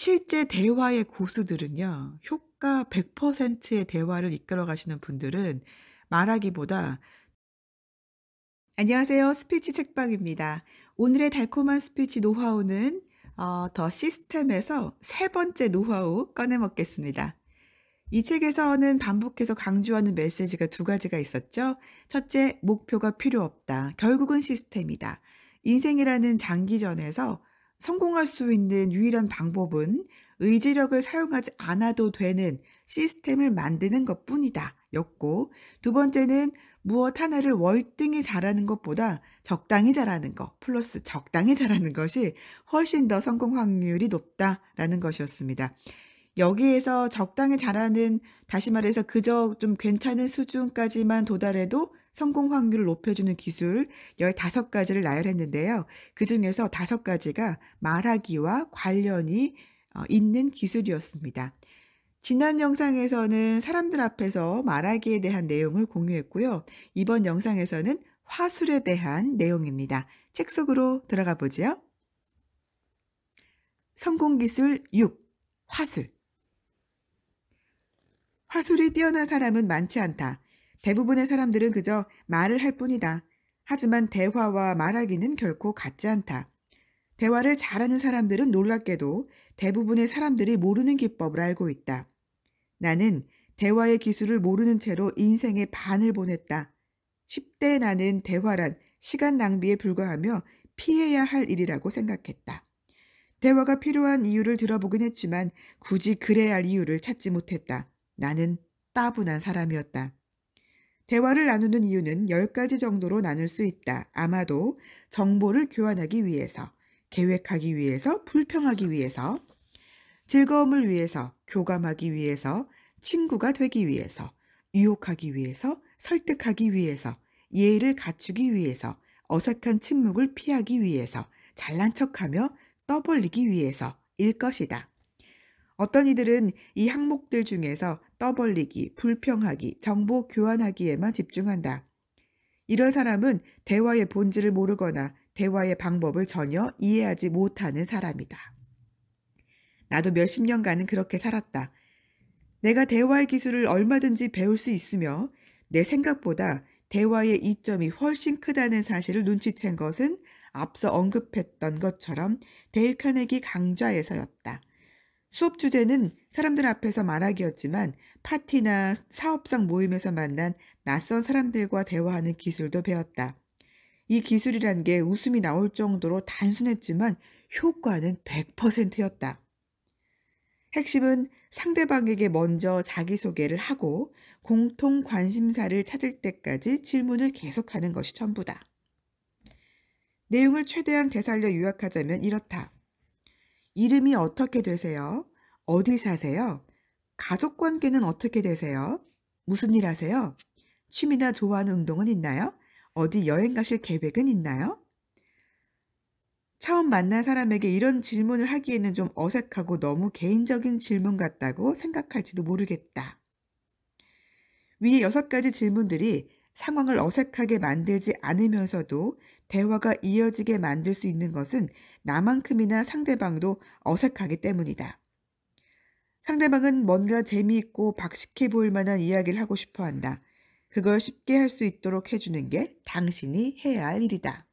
실제 대화의 고수들은요. 효과 100%의 대화를 이끌어 가시는 분들은 말하기보다 안녕하세요. 스피치 책방입니다. 오늘의 달콤한 스피치 노하우는 더 시스템에서 세 번째 노하우 꺼내 먹겠습니다. 이 책에서는 반복해서 강조하는 메시지가 두 가지가 있었죠. 첫째, 목표가 필요 없다. 결국은 시스템이다. 인생이라는 장기전에서 성공할 수 있는 유일한 방법은 의지력을 사용하지 않아도 되는 시스템을 만드는 것뿐이다. 였고, 두 번째는 무엇 하나를 월등히 잘하는 것보다 적당히 잘하는 것, 플러스 적당히 잘하는 것이 훨씬 더 성공 확률이 높다라는 것이었습니다. 여기에서 적당히 잘하는, 다시 말해서 그저 좀 괜찮은 수준까지만 도달해도 성공 확률을 높여주는 기술 15가지를 나열했는데요. 그중에서 5가지가 말하기와 관련이 있는 기술이었습니다. 지난 영상에서는 사람들 앞에서 말하기에 대한 내용을 공유했고요. 이번 영상에서는 화술에 대한 내용입니다. 책 속으로 들어가 보지요. 성공기술 6. 화술. 화술이 뛰어난 사람은 많지 않다. 대부분의 사람들은 그저 말을 할 뿐이다. 하지만 대화와 말하기는 결코 같지 않다. 대화를 잘하는 사람들은 놀랍게도 대부분의 사람들이 모르는 기법을 알고 있다. 나는 대화의 기술을 모르는 채로 인생의 반을 보냈다. 10대 나는 대화란 시간 낭비에 불과하며 피해야 할 일이라고 생각했다. 대화가 필요한 이유를 들어보긴 했지만 굳이 그래야 할 이유를 찾지 못했다. 나는 따분한 사람이었다. 대화를 나누는 이유는 10가지 정도로 나눌 수 있다. 아마도 정보를 교환하기 위해서, 계획하기 위해서, 불평하기 위해서, 즐거움을 위해서, 교감하기 위해서, 친구가 되기 위해서, 유혹하기 위해서, 설득하기 위해서, 예의를 갖추기 위해서, 어색한 침묵을 피하기 위해서, 잘난 척하며 떠벌리기 위해서일 것이다. 어떤 이들은 이 항목들 중에서 떠벌리기, 불평하기, 정보 교환하기에만 집중한다. 이런 사람은 대화의 본질을 모르거나 대화의 방법을 전혀 이해하지 못하는 사람이다. 나도 몇십 년간은 그렇게 살았다. 내가 대화의 기술을 얼마든지 배울 수 있으며 내 생각보다 대화의 이점이 훨씬 크다는 사실을 눈치챈 것은 앞서 언급했던 것처럼 데일 카네기 강좌에서였다. 수업 주제는 사람들 앞에서 말하기였지만 파티나 사업상 모임에서 만난 낯선 사람들과 대화하는 기술도 배웠다. 이 기술이란 게 웃음이 나올 정도로 단순했지만 효과는 100%였다. 핵심은 상대방에게 먼저 자기소개를 하고 공통 관심사를 찾을 때까지 질문을 계속하는 것이 전부다. 내용을 최대한 되살려 요약하자면 이렇다. 이름이 어떻게 되세요? 어디 사세요? 가족 관계는 어떻게 되세요? 무슨 일 하세요? 취미나 좋아하는 운동은 있나요? 어디 여행 가실 계획은 있나요? 처음 만난 사람에게 이런 질문을 하기에는 좀 어색하고 너무 개인적인 질문 같다고 생각할지도 모르겠다. 위의 6가지 질문들이 상황을 어색하게 만들지 않으면서도 대화가 이어지게 만들 수 있는 것은 나만큼이나 상대방도 어색하기 때문이다. 상대방은 뭔가 재미있고 박식해 보일 만한 이야기를 하고 싶어 한다. 그걸 쉽게 할 수 있도록 해주는 게 당신이 해야 할 일이다.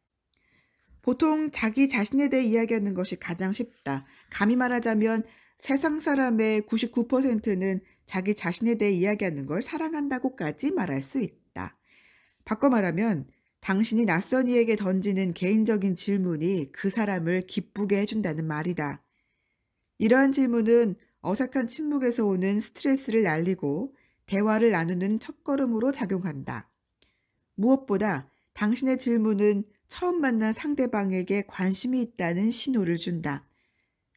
보통 자기 자신에 대해 이야기하는 것이 가장 쉽다. 감히 말하자면 세상 사람의 99%는 자기 자신에 대해 이야기하는 걸 사랑한다고까지 말할 수 있다. 바꿔 말하면 당신이 낯선 이에게 던지는 개인적인 질문이 그 사람을 기쁘게 해준다는 말이다. 이러한 질문은 어색한 침묵에서 오는 스트레스를 날리고 대화를 나누는 첫걸음으로 작용한다. 무엇보다 당신의 질문은 처음 만난 상대방에게 관심이 있다는 신호를 준다.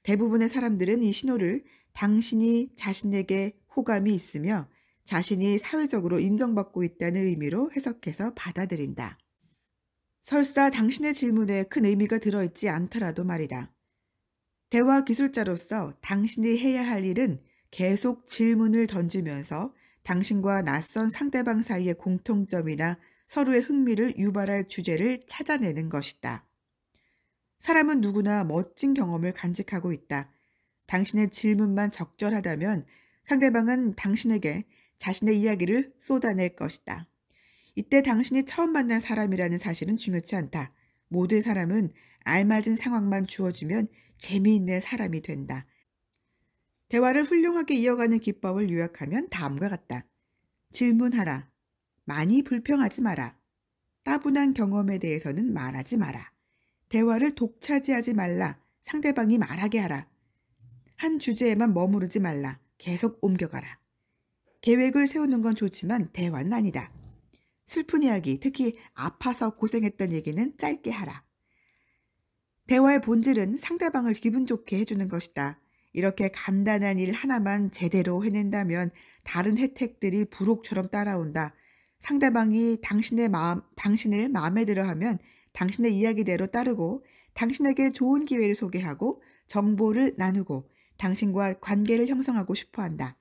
대부분의 사람들은 이 신호를 당신이 자신에게 호감이 있으며 자신이 사회적으로 인정받고 있다는 의미로 해석해서 받아들인다. 설사 당신의 질문에 큰 의미가 들어있지 않더라도 말이다. 대화 기술자로서 당신이 해야 할 일은 계속 질문을 던지면서 당신과 낯선 상대방 사이의 공통점이나 서로의 흥미를 유발할 주제를 찾아내는 것이다. 사람은 누구나 멋진 경험을 간직하고 있다. 당신의 질문만 적절하다면 상대방은 당신에게 자신의 이야기를 쏟아낼 것이다. 이때 당신이 처음 만난 사람이라는 사실은 중요치 않다. 모든 사람은 알맞은 상황만 주어지면 재미있는 사람이 된다. 대화를 훌륭하게 이어가는 기법을 요약하면 다음과 같다. 질문하라. 많이 불평하지 마라. 따분한 경험에 대해서는 말하지 마라. 대화를 독차지하지 말라. 상대방이 말하게 하라. 한 주제에만 머무르지 말라. 계속 옮겨가라. 계획을 세우는 건 좋지만 대화는 아니다. 슬픈 이야기, 특히 아파서 고생했던 얘기는 짧게 하라. 대화의 본질은 상대방을 기분 좋게 해주는 것이다. 이렇게 간단한 일 하나만 제대로 해낸다면 다른 혜택들이 부록처럼 따라온다. 상대방이 당신을 마음에 들어 하면 당신의 이야기대로 따르고 당신에게 좋은 기회를 소개하고 정보를 나누고 당신과 관계를 형성하고 싶어 한다.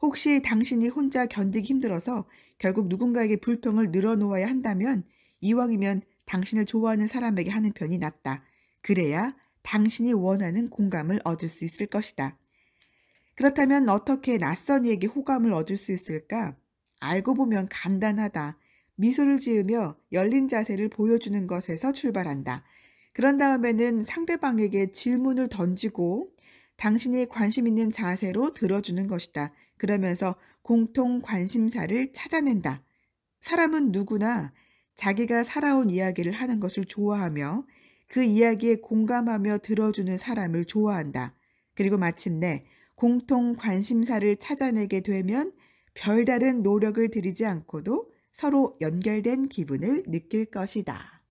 혹시 당신이 혼자 견디기 힘들어서 결국 누군가에게 불평을 늘어놓아야 한다면 이왕이면 당신을 좋아하는 사람에게 하는 편이 낫다. 그래야 당신이 원하는 공감을 얻을 수 있을 것이다. 그렇다면 어떻게 낯선 이에게 호감을 얻을 수 있을까? 알고 보면 간단하다. 미소를 지으며 열린 자세를 보여주는 것에서 출발한다. 그런 다음에는 상대방에게 질문을 던지고 당신이 관심 있는 자세로 들어주는 것이다. 그러면서 공통 관심사를 찾아낸다. 사람은 누구나 자기가 살아온 이야기를 하는 것을 좋아하며 그 이야기에 공감하며 들어주는 사람을 좋아한다. 그리고 마침내 공통 관심사를 찾아내게 되면 별다른 노력을 들이지 않고도 서로 연결된 기분을 느낄 것이다.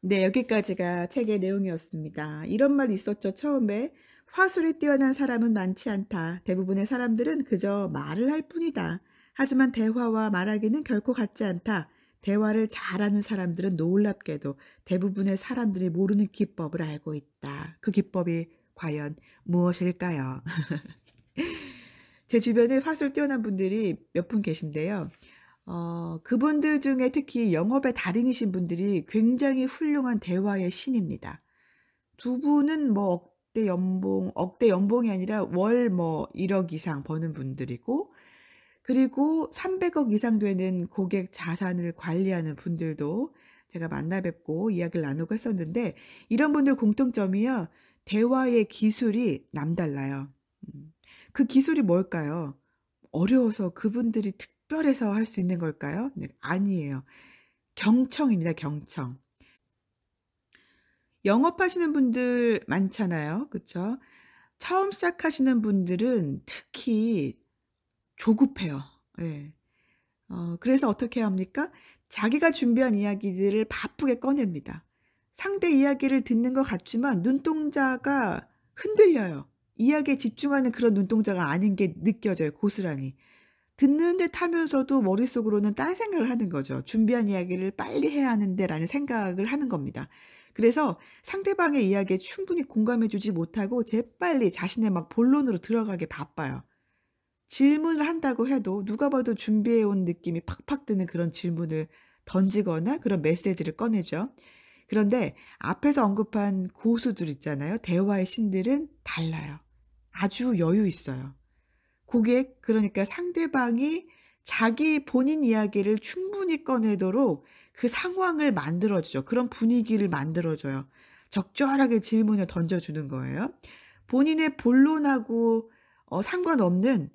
네, 여기까지가 책의 내용이었습니다. 이런 말이 있었죠, 처음에. 화술이 뛰어난 사람은 많지 않다. 대부분의 사람들은 그저 말을 할 뿐이다. 하지만 대화와 말하기는 결코 같지 않다. 대화를 잘하는 사람들은 놀랍게도 대부분의 사람들이 모르는 기법을 알고 있다. 그 기법이 과연 무엇일까요? 제 주변에 화술 뛰어난 분들이 몇 분 계신데요. 그분들 중에 특히 영업의 달인이신 분들이 굉장히 훌륭한 대화의 신입니다. 두 분은 뭐 억대 연봉이 아니라 월 뭐 1억 이상 버는 분들이고, 그리고 300억 이상 되는 고객 자산을 관리하는 분들도 제가 만나 뵙고 이야기를 나누고 했었는데, 이런 분들 공통점이요. 대화의 기술이 남달라요. 그 기술이 뭘까요? 어려워서 그분들이 특별해서 할 수 있는 걸까요? 네, 아니에요. 경청입니다, 경청. 영업하시는 분들 많잖아요. 그쵸? 처음 시작하시는 분들은 특히 조급해요. 예. 그래서 어떻게 합니까? 자기가 준비한 이야기들을 바쁘게 꺼냅니다. 상대 이야기를 듣는 것 같지만 눈동자가 흔들려요. 이야기에 집중하는 그런 눈동자가 아닌 게 느껴져요, 고스란히. 듣는 듯 하면서도 머릿속으로는 딴 생각을 하는 거죠. 준비한 이야기를 빨리 해야 하는데 라는 생각을 하는 겁니다. 그래서 상대방의 이야기에 충분히 공감해 주지 못하고 재빨리 자신의 막 본론으로 들어가게 바빠요. 질문을 한다고 해도 누가 봐도 준비해 온 느낌이 팍팍 드는 그런 질문을 던지거나 그런 메시지를 꺼내죠. 그런데 앞에서 언급한 고수들 있잖아요. 대화의 신들은 달라요. 아주 여유 있어요. 고객, 그러니까 상대방이 자기 본인 이야기를 충분히 꺼내도록 그 상황을 만들어주죠. 그런 분위기를 만들어줘요. 적절하게 질문을 던져주는 거예요. 본인의 본론하고 상관없는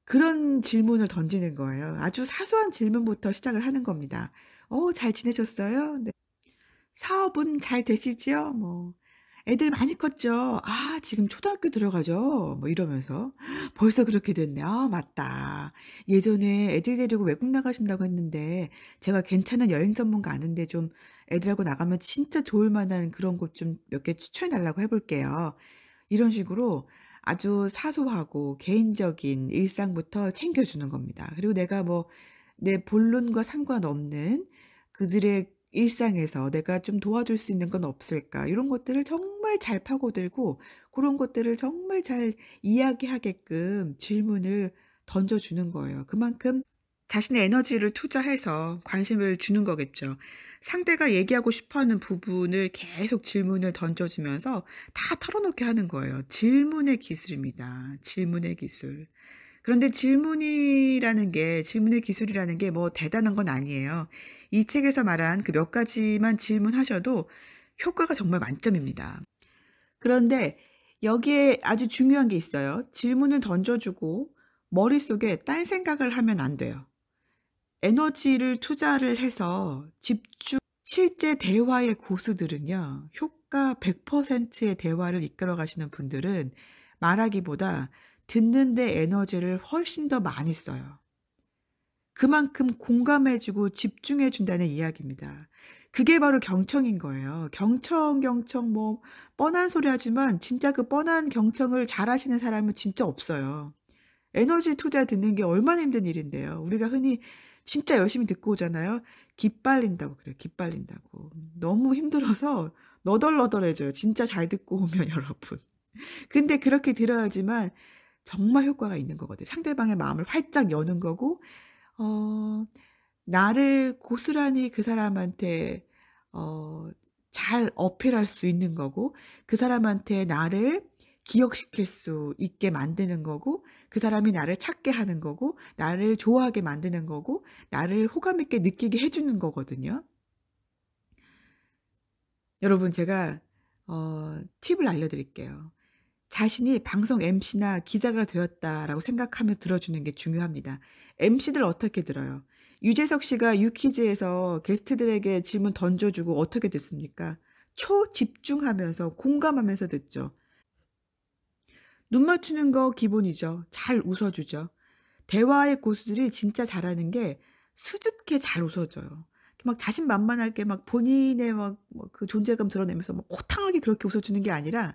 그런 질문을 던지는 거예요. 아주 사소한 질문부터 시작을 하는 겁니다. 잘 지내셨어요? 네. 사업은 잘 되시지요? 뭐. 애들 많이 컸죠? 아, 지금 초등학교 들어가죠? 뭐 이러면서. 벌써 그렇게 됐네. 아, 맞다. 예전에 애들 데리고 외국 나가신다고 했는데, 제가 괜찮은 여행 전문가 아는데 좀 애들하고 나가면 진짜 좋을 만한 그런 곳 좀 몇 개 추천해 달라고 해볼게요. 이런 식으로 아주 사소하고 개인적인 일상부터 챙겨주는 겁니다. 그리고 내가 뭐 내 본론과 상관없는 그들의 일상에서 '내가 좀 도와줄 수 있는 건 없을까?' 이런 것들을 정말 잘 파고들고 그런 것들을 정말 잘 이야기하게끔 질문을 던져주는 거예요. 그만큼 자신의 에너지를 투자해서 관심을 주는 거겠죠. 상대가 얘기하고 싶어 하는 부분을 계속 질문을 던져주면서 다 털어놓게 하는 거예요. 질문의 기술입니다. 질문의 기술. 그런데 질문의 기술이라는 게 뭐 대단한 건 아니에요. 이 책에서 말한 그 몇 가지만 질문하셔도 효과가 정말 만점입니다. 그런데 여기에 아주 중요한 게 있어요. 질문을 던져주고 머릿속에 딴 생각을 하면 안 돼요. 에너지를 투자를 해서 집중 실제 대화의 고수들은요. 효과 100%의 대화를 이끌어 가시는 분들은 말하기보다 듣는 데 에너지를 훨씬 더 많이 써요. 그만큼 공감해 주고 집중해 준다는 이야기입니다. 그게 바로 경청인 거예요. 경청 뭐 뻔한 소리 하지만 진짜 그 뻔한 경청을 잘하시는 사람은 진짜 없어요. 에너지 투자 듣는 게 얼마나 힘든 일인데요. 우리가 흔히 진짜 열심히 듣고 오잖아요. 기빨린다고 그래요. 기빨린다고. 너무 힘들어서 너덜너덜해져요. 진짜 잘 듣고 오면 여러분. 근데 그렇게 들어야지만 정말 효과가 있는 거거든요. 상대방의 마음을 활짝 여는 거고 어 나를 고스란히 그 사람한테 어 잘 어필할 수 있는 거고 그 사람한테 나를 기억시킬 수 있게 만드는 거고 그 사람이 나를 찾게 하는 거고 나를 좋아하게 만드는 거고 나를 호감 있게 느끼게 해 주는 거거든요. 여러분 제가 팁을 알려 드릴게요. 자신이 방송 MC나 기자가 되었다라고 생각하며 들어주는 게 중요합니다. MC들 어떻게 들어요? 유재석 씨가 유퀴즈에서 게스트들에게 질문 던져주고 어떻게 듣습니까? 초집중하면서 공감하면서 듣죠. 눈 맞추는 거 기본이죠. 잘 웃어주죠. 대화의 고수들이 진짜 잘하는 게 수줍게 잘 웃어줘요. 막 자신만만하게 막 본인의 막 그 존재감 드러내면서 막 호탕하게 그렇게 웃어주는 게 아니라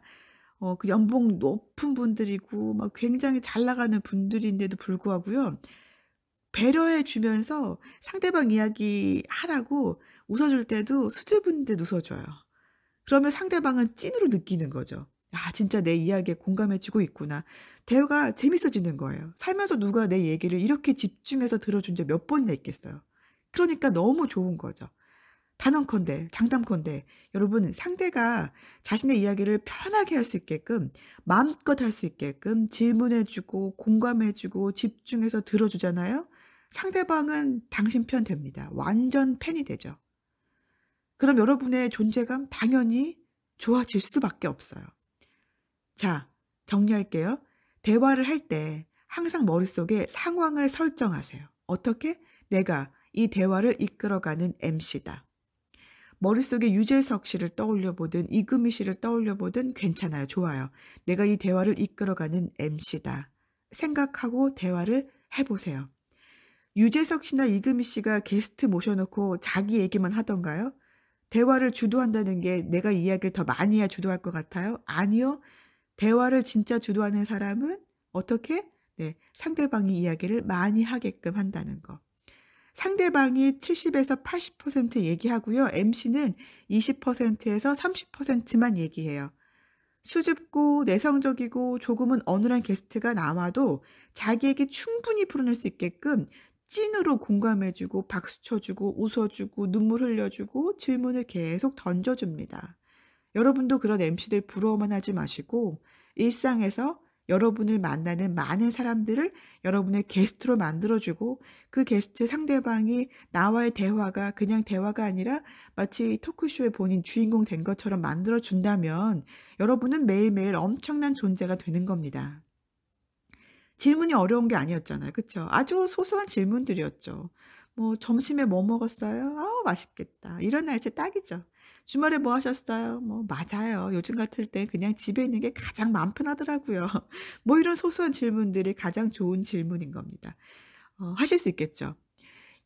그 연봉 높은 분들이고 막 굉장히 잘 나가는 분들인데도 불구하고요. 배려해 주면서 상대방 이야기하라고 웃어줄 때도 수줍은 듯 웃어줘요. 그러면 상대방은 찐으로 느끼는 거죠. '아 진짜 내 이야기에 공감해 주고 있구나.' 대화가 재밌어지는 거예요. 살면서 누가 내 얘기를 이렇게 집중해서 들어준 적 몇 번이나 있겠어요. 그러니까 너무 좋은 거죠. 단언컨대 장담컨대 여러분 상대가 자신의 이야기를 편하게 할 수 있게끔 마음껏 할 수 있게끔 질문해 주고 공감해 주고 집중해서 들어 주잖아요. 상대방은 당신 편 됩니다. 완전 팬이 되죠. 그럼 여러분의 존재감 당연히 좋아질 수밖에 없어요. 자, 정리할게요. 대화를 할 때 항상 머릿속에 상황을 설정하세요. 어떻게? 내가 이 대화를 이끌어가는 MC다. 머릿속에 유재석 씨를 떠올려 보든 이금희 씨를 떠올려 보든 괜찮아요. 좋아요. 내가 이 대화를 이끌어가는 MC다. 생각하고 대화를 해 보세요. 유재석 씨나 이금희 씨가 게스트 모셔 놓고 자기 얘기만 하던가요? 대화를 주도한다는 게 내가 이야기를 더 많이 해야 주도할 것 같아요? 아니요. 대화를 진짜 주도하는 사람은 어떻게? 네, 상대방이 이야기를 많이 하게끔 한다는 거. 상대방이 70에서 80% 얘기하고요. MC는 20%에서 30%만 얘기해요. 수줍고 내성적이고 조금은 어눌한 게스트가 나와도 자기 얘기 충분히 풀어낼 수 있게끔 찐으로 공감해 주고 박수 쳐 주고 웃어 주고 눈물 흘려 주고 질문을 계속 던져 줍니다. 여러분도 그런 MC들 부러워만 하지 마시고 일상에서 여러분을 만나는 많은 사람들을 여러분의 게스트로 만들어 주고 그 게스트 상대방이 나와의 대화가 그냥 대화가 아니라 마치 토크쇼의 본인 주인공 된 것처럼 만들어 준다면 여러분은 매일매일 엄청난 존재가 되는 겁니다. 질문이 어려운 게 아니었잖아요. 그쵸? 아주 소소한 질문들이었죠. 뭐 "점심에 뭐 먹었어요?" "아우 맛있겠다." 이런 날씨 딱이죠. "주말에 뭐 하셨어요?" 뭐 "맞아요. 요즘 같을 때 그냥 집에 있는 게 가장 마음 편하더라고요." 뭐 이런 소소한 질문들이 가장 좋은 질문인 겁니다. 하실 수 있겠죠.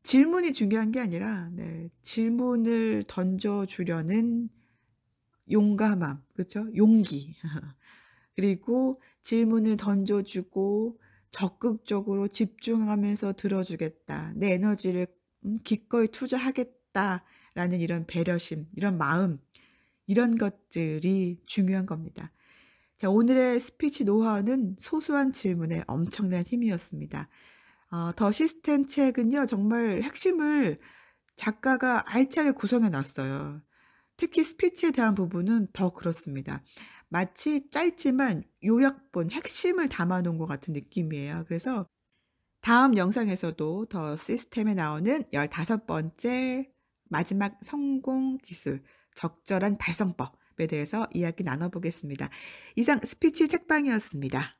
질문이 중요한 게 아니라 네 질문을 던져 주려는 용감함 그쵸? 용기. 그리고 질문을 던져 주고 적극적으로 집중하면서 들어 주겠다. 내 에너지를 기꺼이 투자하겠다라는 이런 배려심, 이런 마음 이런 것들이 중요한 겁니다. 자 오늘의 스피치 노하우는 소소한 질문에 엄청난 힘이었습니다. 더 시스템 책은요 정말 핵심을 작가가 알차게 구성해 놨어요. 특히 스피치에 대한 부분은 더 그렇습니다. 마치 짧지만 요약본, 핵심을 담아 놓은 것 같은 느낌이에요. 그래서 다음 영상에서도 더 시스템에 나오는 15번째 마지막 성공 기술, 적절한 발성법에 대해서 이야기 나눠 보겠습니다. 이상 스피치 책방이었습니다.